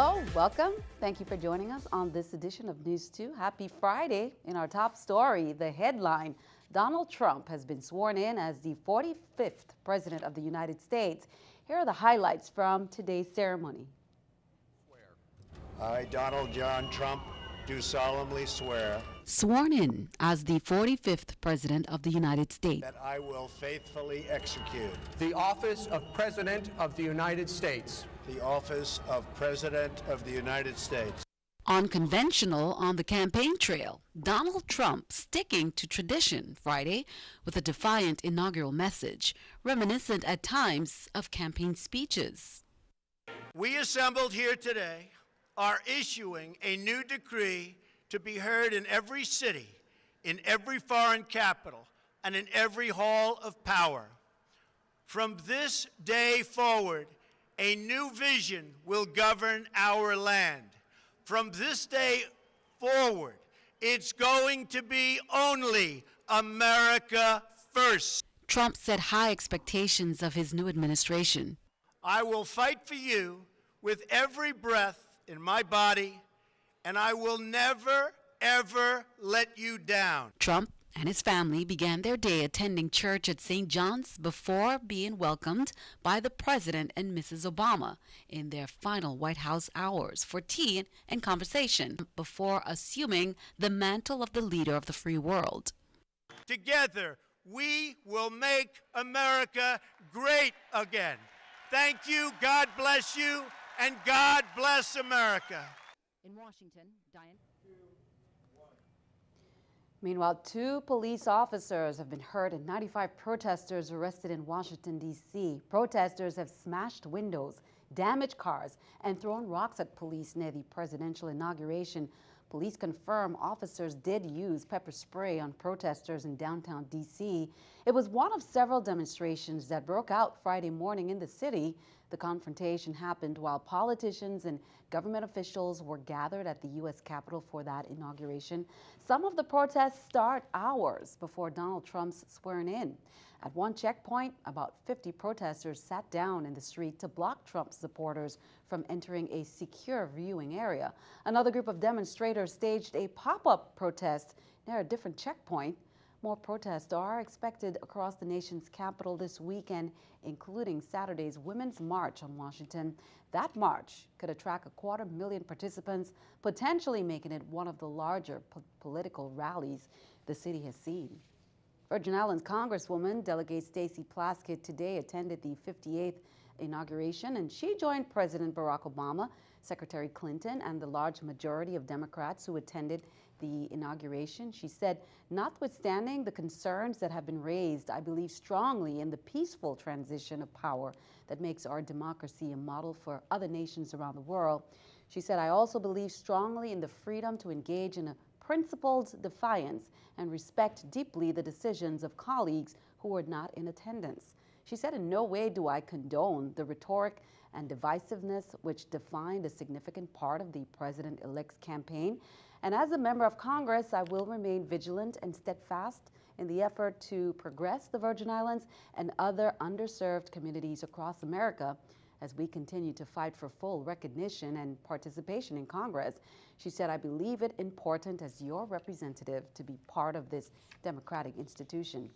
Hello, welcome. Thank you for joining us on this edition of News 2. Happy Friday. In our top story, the headline, Donald Trump has been sworn in as the 45th President of the United States. Here are the highlights from today's ceremony. I, Donald John Trump, do solemnly swear Sworn in as the 45th President of the United States. that I will faithfully execute the office of President of the United States. the office of President of the United States. Unconventional on the campaign trail, Donald Trump sticking to tradition Friday with a defiant inaugural message, reminiscent at times of campaign speeches. We assembled here today are issuing a new decree to be heard in every city, in every foreign capital, and in every hall of power. From this day forward, a new vision will govern our land. From this day forward, it's going to be only America first. Trump set high expectations of his new administration. I will fight for you with every breath in my body, and I will never, ever let you down. Trump and his family began their day attending church at St. John's before being welcomed by the President and Mrs. Obama in their final White House hours for tea and conversation before assuming the mantle of the leader of the free world. Together, we will make America great again. Thank you, God bless you, and God bless America. In Washington, Diane. Meanwhile, 2 police officers have been hurt and 95 protesters arrested in Washington, D.C. Protesters have smashed windows, damaged cars, and thrown rocks at police near the presidential inauguration. Police confirm officers did use pepper spray on protesters in downtown D.C. It was one of several demonstrations that broke out Friday morning in the city. The confrontation happened while politicians and government officials were gathered at the U.S. Capitol for that inauguration. Some of the protests start hours before Donald Trump's swearing in. At one checkpoint, about 50 protesters sat down in the street to block Trump supporters from entering a secure viewing area. Another group of demonstrators staged a pop-up protest near a different checkpoint. More protests are expected across the nation's capital this weekend, including Saturday's Women's March on Washington. That march could attract 250,000 participants, potentially making it one of the larger political rallies the city has seen. Virgin Islands Congresswoman Delegate Stacey Plaskett today attended the 58th inauguration, and she joined President Barack Obama, Secretary Clinton, and the large majority of Democrats who attended the inauguration. She said, notwithstanding the concerns that have been raised, I believe strongly in the peaceful transition of power that makes our democracy a model for other nations around the world. She said, I also believe strongly in the freedom to engage in a principled defiance and respect deeply the decisions of colleagues who were not in attendance. She said, in no way do I condone the rhetoric and divisiveness which defined a significant part of the president-elect's campaign. And as a member of Congress, I will remain vigilant and steadfast in the effort to progress the Virgin Islands and other underserved communities across America as we continue to fight for full recognition and participation in Congress. She said, I believe it important as your representative to be part of this democratic institution.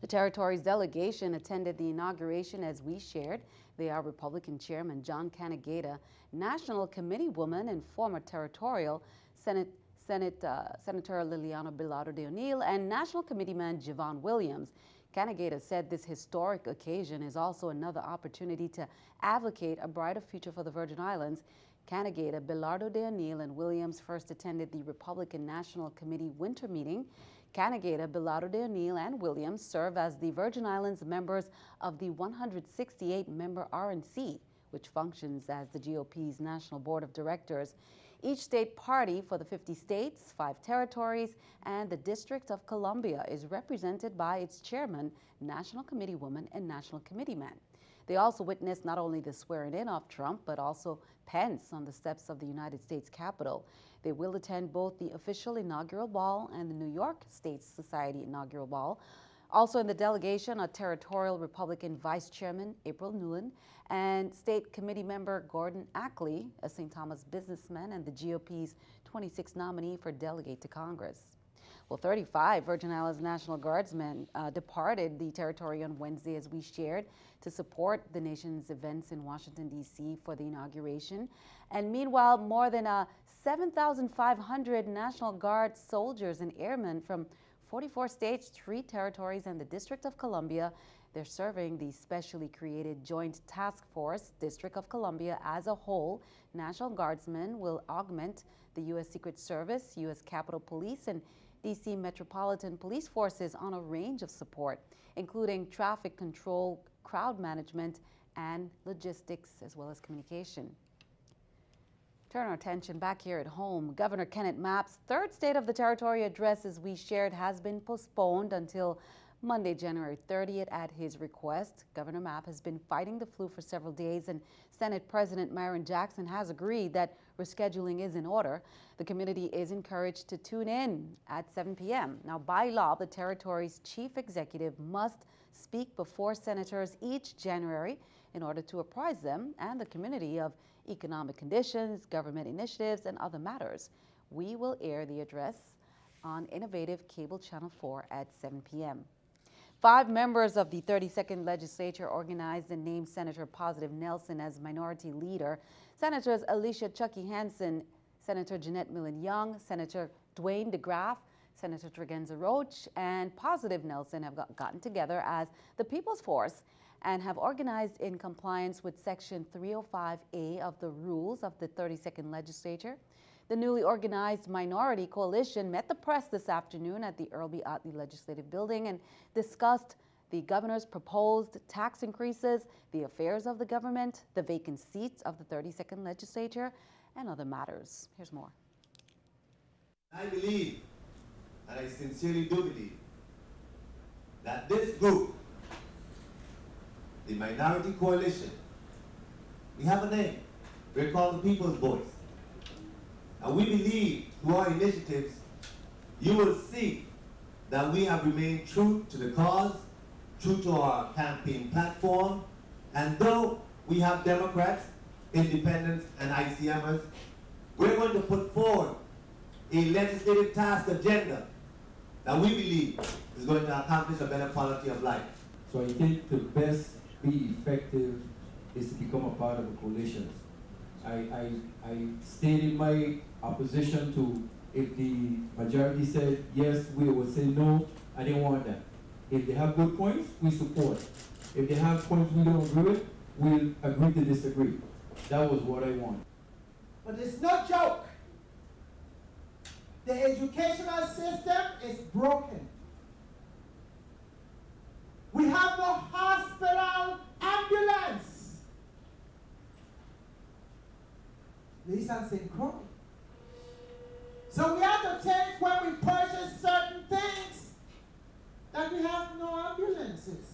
The territory's delegation attended the inauguration as we shared. They are Republican Chairman John Canegata, National Committee woman and former territorial Senator Liliana Bilardo de O'Neill, and National Committeeman Javon Williams. Canegata said this historic occasion is also another opportunity to advocate a brighter future for the Virgin Islands. Canegata, Bilardo de O'Neill, and Williams first attended the Republican National Committee winter meeting. Canegata, Bilardo de O'Neill, and Williams serve as the Virgin Islands members of the 168-member RNC, which functions as the GOP's National Board of Directors. Each state party for the 50 states, 5 territories, and the District of Columbia is represented by its chairman, National Committee woman, and National Committeeman. They also witnessed not only the swearing-in of Trump, but also Pence on the steps of the United States Capitol. They will attend both the official inaugural ball and the New York State Society inaugural ball. Also in the delegation are Territorial Republican Vice Chairman April Newland and State Committee Member Gordon Ackley, a St. Thomas businessman and the GOP's 26th nominee for delegate to Congress. Well, 35 Virgin Islands National Guardsmen departed the territory on Wednesday, as we shared, to support the nation's events in Washington, D.C. for the inauguration. And meanwhile, more than 7,500 National Guard soldiers and airmen from 44 states, 3 territories, and the District of Columbia, they're serving the specially created Joint Task Force, District of Columbia as a whole. National Guardsmen will augment the U.S. Secret Service, U.S. Capitol Police, and D.C. Metropolitan Police Forces on a range of support, including traffic control, crowd management, and logistics, as well as communication. Turn our attention back here at home. Governor Kenneth Mapp's third State of the Territory address, as we shared, has been postponed until Monday, January 30th at his request. Governor Mapp has been fighting the flu for several days, and Senate President Myron Jackson has agreed that rescheduling is in order. The community is encouraged to tune in at 7 p.m. Now, by law, the territory's chief executive must speak before senators each January in order to apprise them and the community of economic conditions, government initiatives, and other matters. We will air the address on Innovative Cable Channel 4 at 7 p.m. 5 members of the 32nd Legislature organized and named Senator Positive Nelson as minority leader. Senators Alicia Chucky Hansen, Senator Jeanette Millen-Young, Senator Dwayne DeGraff, Senator Tregenza Roach, and Positive Nelson have gotten together as the People's Force and have organized in compliance with Section 305A of the rules of the 32nd Legislature. The newly organized minority coalition met the press this afternoon at the Earl B. Otley Legislative Building and discussed the governor's proposed tax increases, the affairs of the government, the vacant seats of the 32nd Legislature, and other matters. Here's more. I believe, and I sincerely do believe, that this group, the minority coalition, we have a name. We're called the People's Voice. And we believe through our initiatives, you will see that we have remained true to the cause, true to our campaign platform, and though we have Democrats, independents, and ICMers, we're going to put forward a legislative task agenda that we believe is going to accomplish a better quality of life. So I think to best be effective is to become a part of a coalition. I stated my opposition to, if the majority said yes, we would say no. I didn't want that. If they have good points, we support. If they have points we don't agree with, we'll agree to disagree. That was what I want. But it's no joke. The educational system is broken. We have no hospital ambulance. Lisa St. Croix. So we have to change when we purchase certain things that we have no ambulances.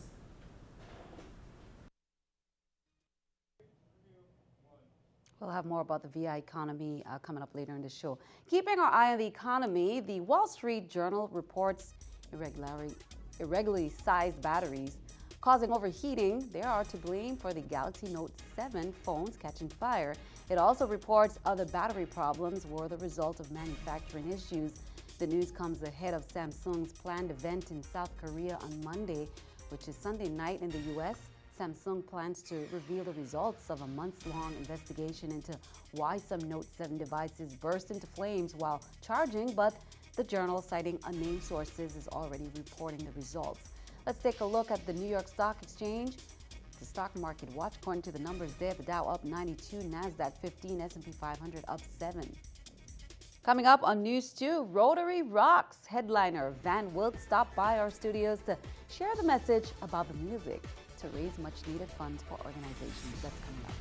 We'll have more about the VI economy coming up later in the show. Keeping our eye on the economy, the Wall Street Journal reports irregularly sized batteries causing overheating. They are to blame for the Galaxy Note 7 phones catching fire. It also reports other battery problems were the result of manufacturing issues. The news comes ahead of Samsung's planned event in South Korea on Monday, which is Sunday night in the U.S. Samsung plans to reveal the results of a months-long investigation into why some Note 7 devices burst into flames while charging, but the journal, citing unnamed sources, is already reporting the results. Let's take a look at the New York Stock Exchange. The stock market watch, according to the numbers there, the Dow up 92, NASDAQ 15, S&P 500 up 7. Coming up on News 2, Rotary Rocks headliner Van Wilt stopped by our studios to share the message about the music to raise much-needed funds for organizations. That's coming up.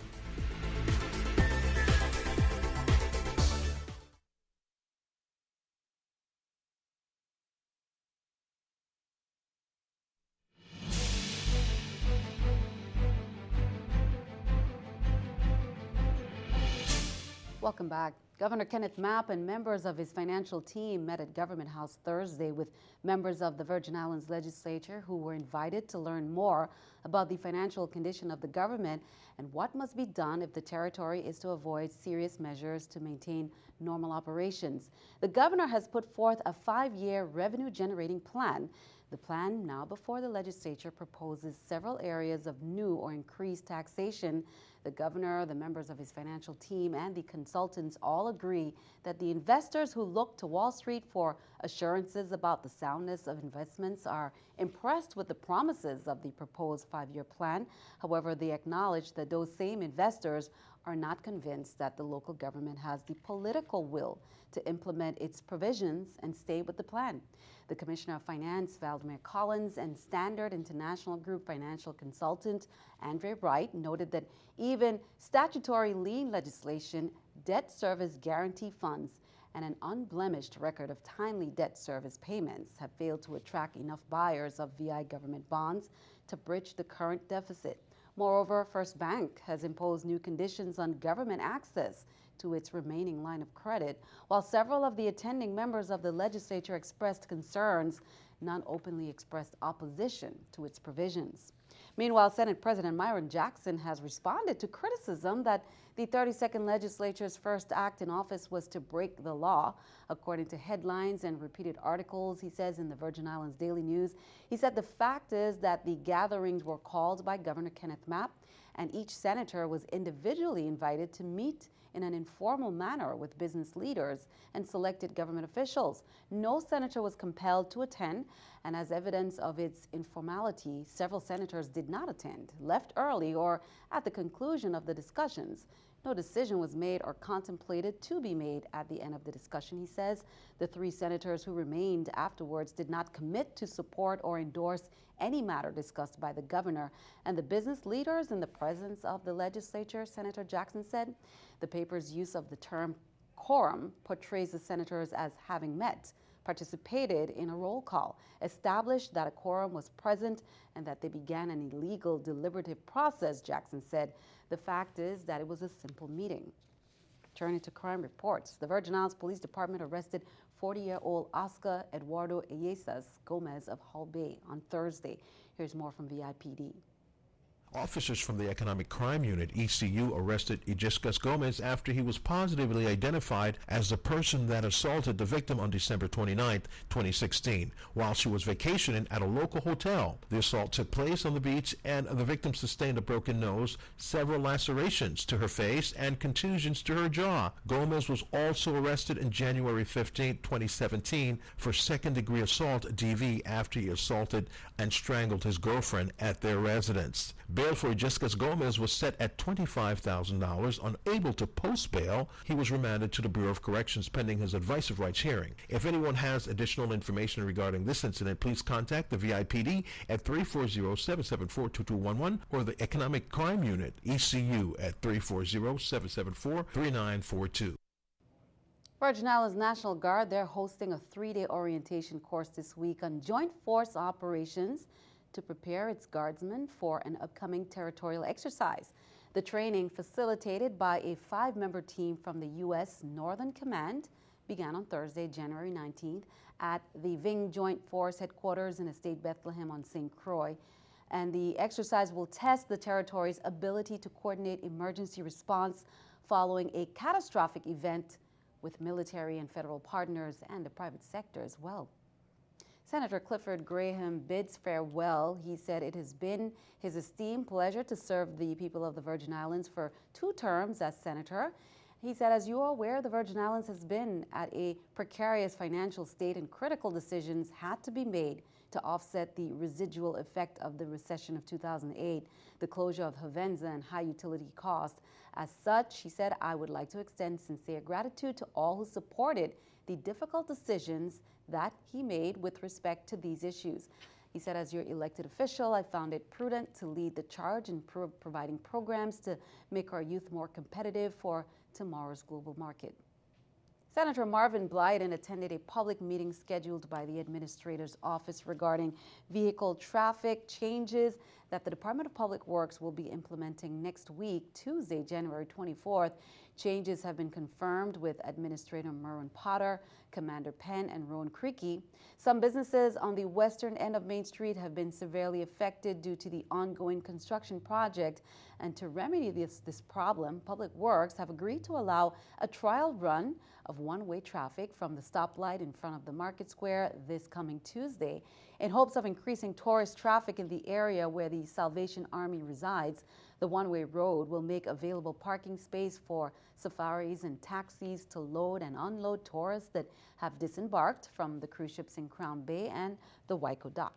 Welcome back. Governor Kenneth Mapp and members of his financial team met at Government House Thursday with members of the Virgin Islands legislature who were invited to learn more about the financial condition of the government and what must be done if the territory is to avoid serious measures to maintain normal operations. The governor has put forth a 5-year revenue-generating plan. The plan, now before the legislature, proposes several areas of new or increased taxation. The governor, the members of his financial team, and the consultants all agree that the investors who look to Wall Street for assurances about the soundness of investments are impressed with the promises of the proposed 5-year plan. However, they acknowledge that those same investors are not convinced that the local government has the political will to implement its provisions and stay with the plan. The Commissioner of Finance, Valdemar Collins, and Standard International Group financial consultant, Andre Wright, noted that even statutory lien legislation, debt service guarantee funds, and an unblemished record of timely debt service payments have failed to attract enough buyers of VI government bonds to bridge the current deficit. Moreover, First Bank has imposed new conditions on government access to its remaining line of credit, while several of the attending members of the legislature expressed concerns, none openly expressed opposition to its provisions. Meanwhile, Senate President Myron Jackson has responded to criticism that the 32nd legislature's first act in office was to break the law. According to headlines and repeated articles, he says in the Virgin Islands Daily News, he said the fact is that the gatherings were called by Governor Kenneth Mapp, and each senator was individually invited to meet in an informal manner with business leaders and selected government officials. No senator was compelled to attend, and as evidence of its informality, several senators did not attend, left early, or at the conclusion of the discussions. No decision was made or contemplated to be made at the end of the discussion, he says. The 3 senators who remained afterwards did not commit to support or endorse any matter discussed by the governor. And the business leaders in the presence of the legislature, Senator Jackson said, the paper's use of the term quorum portrays the senators as having met, participated in a roll call, established that a quorum was present, and that they began an illegal deliberative process, Jackson said. The fact is that it was a simple meeting. Turning to crime reports, the Virgin Islands Police Department arrested 40-year-old Oscar Eduardo Yesas Gomez of Hull Bay on Thursday. Here's more from VIPD. Officers from the Economic Crime Unit, ECU, arrested Yesas Gomez after he was positively identified as the person that assaulted the victim on December 29, 2016, while she was vacationing at a local hotel. The assault took place on the beach, and the victim sustained a broken nose, several lacerations to her face, and contusions to her jaw. Gomez was also arrested on January 15, 2017, for second-degree assault, DV, after he assaulted and strangled his girlfriend at their residence. Bail for Yesas Gomez was set at $25,000. Unable to post bail, he was remanded to the Bureau of Corrections pending his advice of rights hearing. If anyone has additional information regarding this incident, please contact the VIPD at 340-774-2211 or the Economic Crime Unit, ECU, at 340-774-3942. Virgin Islands National Guard, they're hosting a 3-day orientation course this week on joint force operations to prepare its guardsmen for an upcoming territorial exercise. The training, facilitated by a 5-member team from the U.S. Northern Command, began on Thursday, January 19th, at the Ving Joint Force headquarters in Estate Bethlehem on St. Croix. And the exercise will test the territory's ability to coordinate emergency response following a catastrophic event with military and federal partners and the private sector as well. Senator Clifford Graham bids farewell. He said it has been his esteemed pleasure to serve the people of the Virgin Islands for 2 terms as senator. He said, as you are aware, the Virgin Islands has been at a precarious financial state, and critical decisions had to be made to offset the residual effect of the recession of 2008, the closure of Hovenza, and high utility costs. As such, he said, I would like to extend sincere gratitude to all who supported the difficult decisions that he made with respect to these issues. He said, as your elected official, I found it prudent to lead the charge in providing programs to make our youth more competitive for tomorrow's global market. Senator Marvin Blyden attended a public meeting scheduled by the Administrator's Office regarding vehicle traffic changes that the Department of Public Works will be implementing next week, Tuesday, January 24th. Changes have been confirmed with Administrator Merwin Potter, Commander Penn, and Rowan Creaky. Some businesses on the western end of Main Street have been severely affected due to the ongoing construction project. And to remedy this problem, Public Works have agreed to allow a trial run of one-way traffic from the stoplight in front of the Market Square this coming Tuesday in hopes of increasing tourist traffic in the area where the Salvation Army resides. The one-way road will make available parking space for safaris and taxis to load and unload tourists that have disembarked from the cruise ships in Crown Bay and the Waiko dock.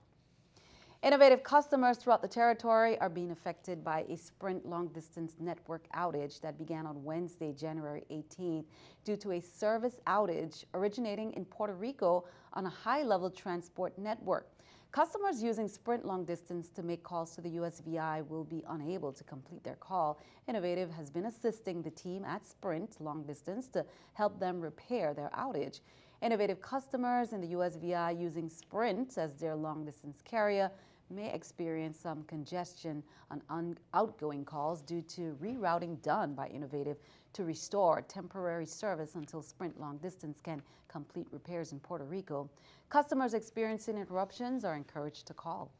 Innovative customers throughout the territory are being affected by a Sprint long-distance network outage that began on Wednesday, January 18th, due to a service outage originating in Puerto Rico on a high-level transport network. Customers using Sprint long distance to make calls to the USVI will be unable to complete their call. Innovative has been assisting the team at Sprint long distance to help them repair their outage. Innovative customers in the USVI using Sprint as their long distance carrier may experience some congestion on outgoing calls due to rerouting done by Innovative to restore temporary service until Sprint long distance can complete repairs in Puerto Rico. Customers experiencing interruptions are encouraged to call.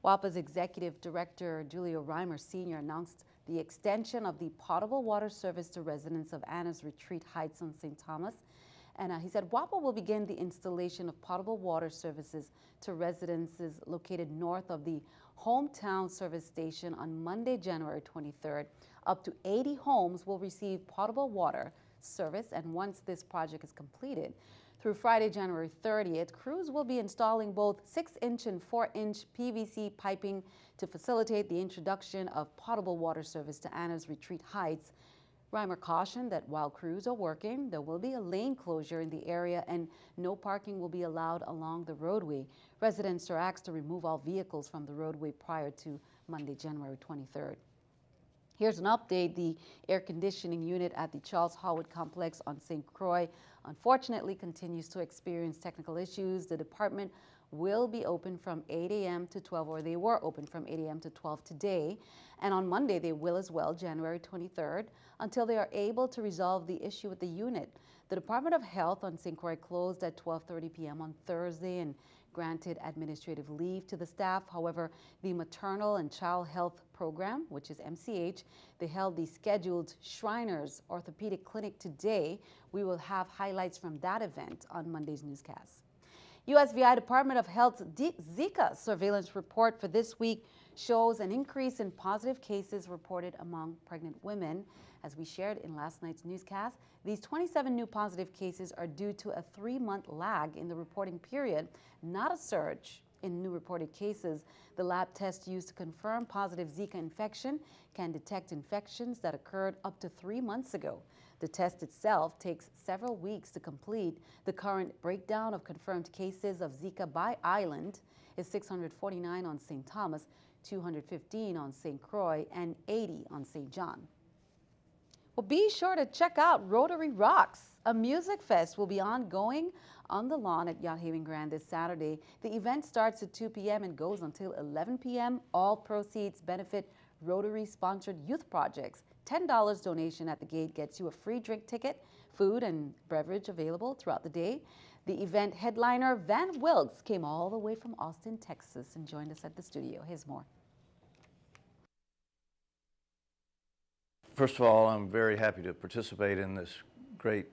WAPA's Executive Director Julio Reimer Sr. announced the extension of the potable water service to residents of Anna's Retreat Heights on St. Thomas. And he said WAPA will begin the installation of potable water services to residences located north of the hometown service station on Monday, January 23rd. Up to 80 homes will receive potable water service, and once this project is completed, through Friday, January 30th, crews will be installing both 6-inch and 4-inch PVC piping to facilitate the introduction of potable water service to Anna's Retreat Heights. Reimer cautioned that while crews are working, there will be a lane closure in the area and no parking will be allowed along the roadway. Residents are asked to remove all vehicles from the roadway prior to Monday, January 23rd. Here's an update. The air conditioning unit at the Charles Howard complex on St. Croix unfortunately continues to experience technical issues. The department will be open from 8 a.m. to 12, or they were open from 8 a.m. to 12 today. And on Monday, they will as well, January 23rd, until they are able to resolve the issue with the unit. The Department of Health on St. Croix closed at 12:30 p.m. on Thursday and granted administrative leave to the staff. However, the Maternal and Child Health Program, which is MCH, they held the scheduled Shriners Orthopedic Clinic today. We will have highlights from that event on Monday's newscast. USVI Department of Health's Zika surveillance report for this week shows an increase in positive cases reported among pregnant women. As we shared in last night's newscast, these 27 new positive cases are due to a 3-month lag in the reporting period, not a surge in new reported cases. The lab test used to confirm positive Zika infection can detect infections that occurred up to 3 months ago. The test itself takes several weeks to complete. The current breakdown of confirmed cases of Zika by island is 649 on St. Thomas, 215 on St. Croix, and 80 on St. John. Well, be sure to check out Rotary Rocks. A music fest will be ongoing on the lawn at Yacht Haven Grand this Saturday. The event starts at 2 p.m. and goes until 11 p.m. All proceeds benefit Rotary-sponsored youth projects. $10 donation at the gate gets you a free drink ticket, food and beverage available throughout the day. The event headliner, Van Wilkes, came all the way from Austin, Texas, and joined us at the studio. Here's more. First of all, I'm very happy to participate in this great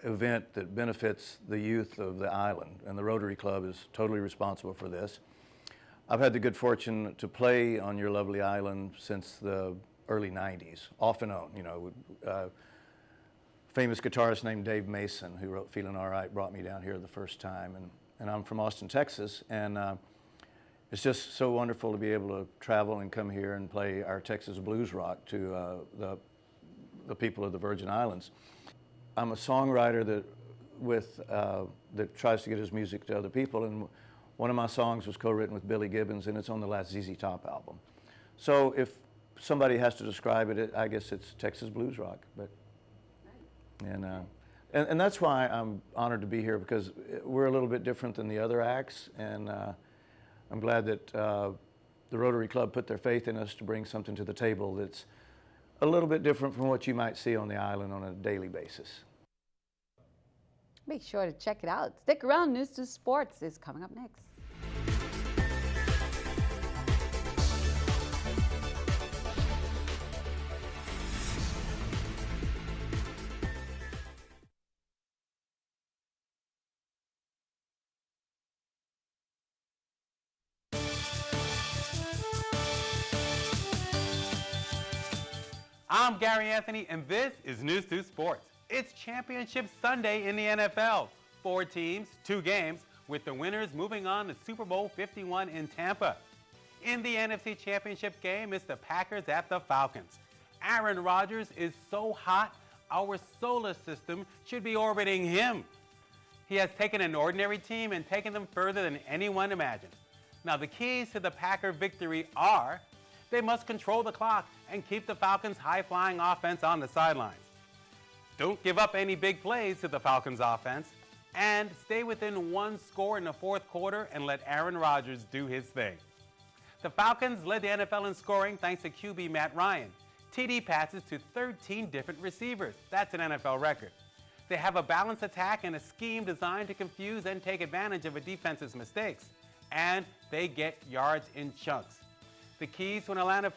event that benefits the youth of the island, and the Rotary Club is totally responsible for this. I've had the good fortune to play on your lovely island since the early 90s, off and on. You know, famous guitarist named Dave Mason, who wrote Feeling All Right, brought me down here the first time, and I'm from Austin, Texas, and it's just so wonderful to be able to travel and come here and play our Texas blues rock to the people of the Virgin Islands. I'm a songwriter that tries to get his music to other people, and one of my songs was co-written with Billy Gibbons, and it's on the last ZZ Top album. So if somebody has to describe it, I guess it's Texas blues rock. But and that's why I'm honored to be here, because we're a little bit different than the other acts, and I'm glad that the Rotary Club put their faith in us to bring something to the table that's a little bit different from what you might see on the island on a daily basis. Make sure to check it out. Stick around. News2 Sports is coming up next. I'm Gary Anthony, and this is News2 Sports. It's Championship Sunday in the NFL. 4 teams, 2 games, with the winners moving on to Super Bowl 51 in Tampa. In the NFC Championship game, it's the Packers at the Falcons. Aaron Rodgers is so hot, our solar system should be orbiting him. He has taken an ordinary team and taken them further than anyone imagined. Now, the keys to the Packer victory are: they must control the clock and keep the Falcons' high-flying offense on the sidelines. Don't give up any big plays to the Falcons' offense, and stay within 1 score in the 4th quarter and let Aaron Rodgers do his thing. The Falcons led the NFL in scoring thanks to QB Matt Ryan. TD passes to 13 different receivers. That's an NFL record. They have a balanced attack and a scheme designed to confuse and take advantage of a defense's mistakes. And they get yards in chunks. The keys to an Atlanta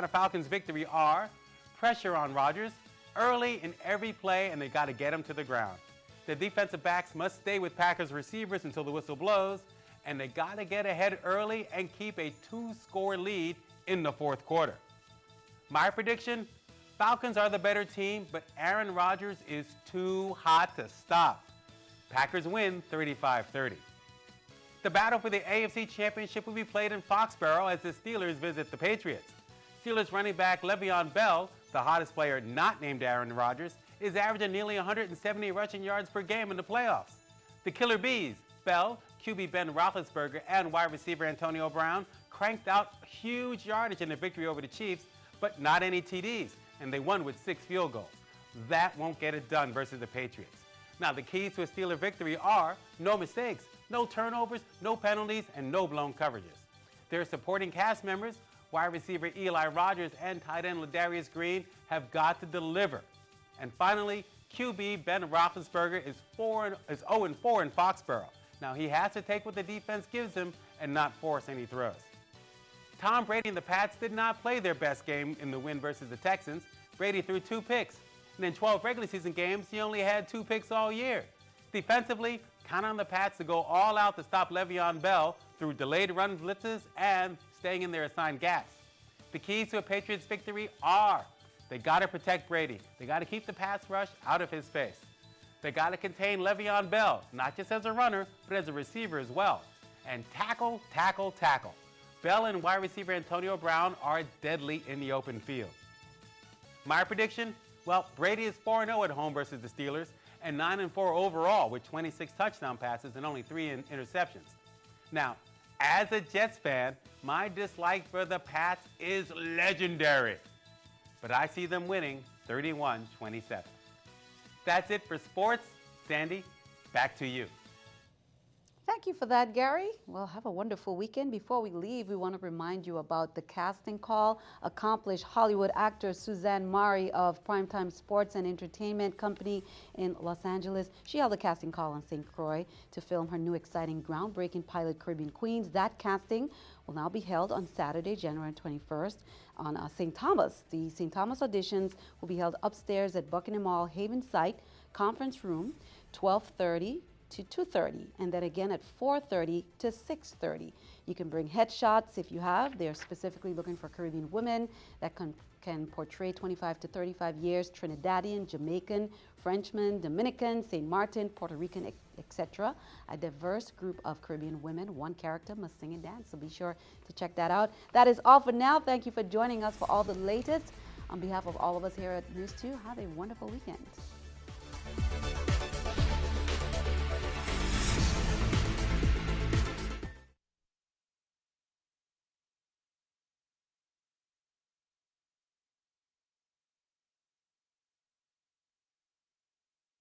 Falcons victory are: pressure on Rodgers early in every play, and they got to get him to the ground. The defensive backs must stay with Packers receivers until the whistle blows, and they got to get ahead early and keep a 2-score lead in the 4th quarter. My prediction: Falcons are the better team, but Aaron Rodgers is too hot to stop. Packers win 35-30. The battle for the AFC Championship will be played in Foxborough as the Steelers visit the Patriots. Steelers running back Le'Veon Bell, the hottest player not named Aaron Rodgers, is averaging nearly 170 rushing yards per game in the playoffs. The Killer Bees, Bell, QB Ben Roethlisberger, and wide receiver Antonio Brown cranked out huge yardage in the victory over the Chiefs, but not any TDs, and they won with 6 field goals. That won't get it done versus the Patriots. Now, the keys to a Steeler victory are: no mistakes, no turnovers, no penalties, and no blown coverages. Their supporting cast members, wide receiver Eli Rogers and tight end Ladarius Green, have got to deliver. And finally, QB Ben Roethlisberger is 0-4 in Foxborough. Now, he has to take what the defense gives him and not force any throws. Tom Brady and the Pats did not play their best game in the win versus the Texans. Brady threw 2 picks. And in 12 regular season games, he only had 2 picks all year. Defensively, count on the Pats to go all out to stop Le'Veon Bell through delayed run blitzes and staying in their assigned gaps. The keys to a Patriots victory are: they got to protect Brady. They got to keep the pass rush out of his face. They got to contain Le'Veon Bell, not just as a runner, but as a receiver as well. And tackle, tackle, tackle. Bell and wide receiver Antonio Brown are deadly in the open field. My prediction? Well, Brady is 4-0 at home versus the Steelers, and 9-4 overall with 26 touchdown passes and only 3 interceptions. Now, as a Jets fan, my dislike for the Pats is legendary. But I see them winning 31-27. That's it for sports. Sandy, back to you. Thank you for that, Gary. Well, have a wonderful weekend. Before we leave, we want to remind you about the casting call. Accomplished Hollywood actor Suzanne Mari of Primetime Sports and Entertainment Company in Los Angeles. She held a casting call on St. Croix to film her new exciting groundbreaking pilot, Caribbean Queens. That casting will now be held on Saturday, January 21st on St. Thomas. The St. Thomas auditions will be held upstairs at Buckingham Mall Haven Site Conference Room, 12:30 to 2:30, and then again at 4:30 to 6:30. You can bring headshots if you have. They're specifically looking for Caribbean women that can portray 25 to 35 years, Trinidadian, Jamaican, Frenchman, Dominican, St. Martin, Puerto Rican, etc. A diverse group of Caribbean women. One character must sing and dance, so be sure to check that out. That is all for now. Thank you for joining us for all the latest. On behalf of all of us here at News 2, have a wonderful weekend.